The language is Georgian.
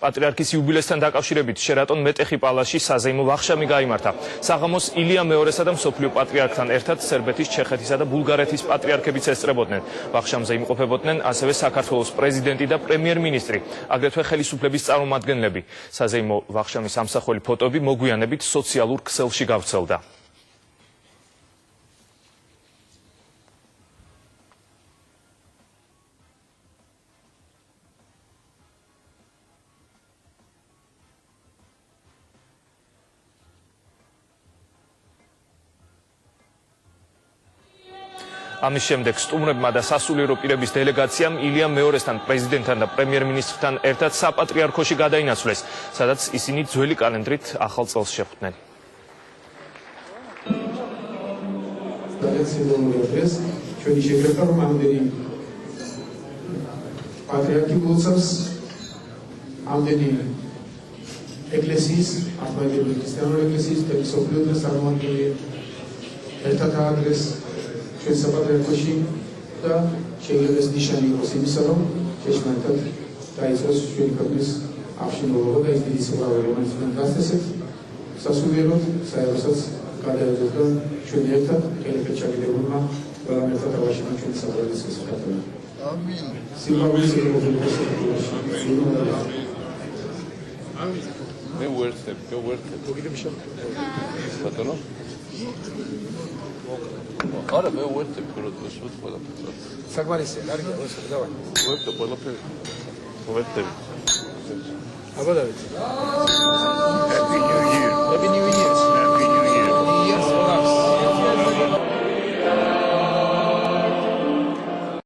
პატრიარქის იუბილესთან დაკავშირებით შერატონ მეტეხი პალასში საზეიმო ვახშამი გაიმართა. საღამოს ილია მეორესა და მსოფლიო პატრიარქთან ერთად სერბეთის, ჩეხეთისა და ბულგარეთის პატრიარქებიც ესწრებოდნენ. ვახშამზე იმყოფებოდნენ ასევე საქართველოს პრეზიდენტი და პრემიერ-მინისტრი, აგრეთვე ხელისუფლების წარმომადგენლები. საზეიმო ვახშამის ამსახველი ფოტოები მოგვიანებით სოციალურ ქსელში გავრცელდა. ამის შემდეგ სტუმრებმა და სასულიერო პირების დელეგაციამ ილია მეორესთან, პრეზიდენტთან და პრემიერ-მინისტრთან ერთად საპატრიარქოში გადაინაცვლეს, სადაც ისინი ძველი კალენდრით ახალ წელს შეხვდნენ. ჩვენი შეკრება რომ ამდენი პატრიარქი მოწევს, ამდენი ეკლესიის, ახალგაზრდული ქრისტიანული ეკლესიის და მსოფლიო დღეს წარმომადგენელი ერთად აადრეს ჩვენ საპატრიარქოში და შეიძლება ეს ნიშანი იყოს იმისა, რომ ჭეშმარიტად დაიწყოს ჩვენი ქვეყნის აღშენებობა და ეს დიდი სიყვარული, რომელიც ჩვენ გასცეს, სასულიეროდ, საერთოდაც გადაეცათ და ჩვენ ერთად ხელით ჩაგიდებულმა ყველამ ერთად ავაშენოთ ჩვენი სატრადიციო საქართველო. ამინ. სიყვარულის ემოციების მე ვერთებ. მოგიდებშო. ბატონო. არა, მე ვერთებ, როდესაც ყველაფერს. საკმარისია, კარგი, დავай. ვერთებ ყველაფერს. ვერთებ. აბა დავით. Happy New Year.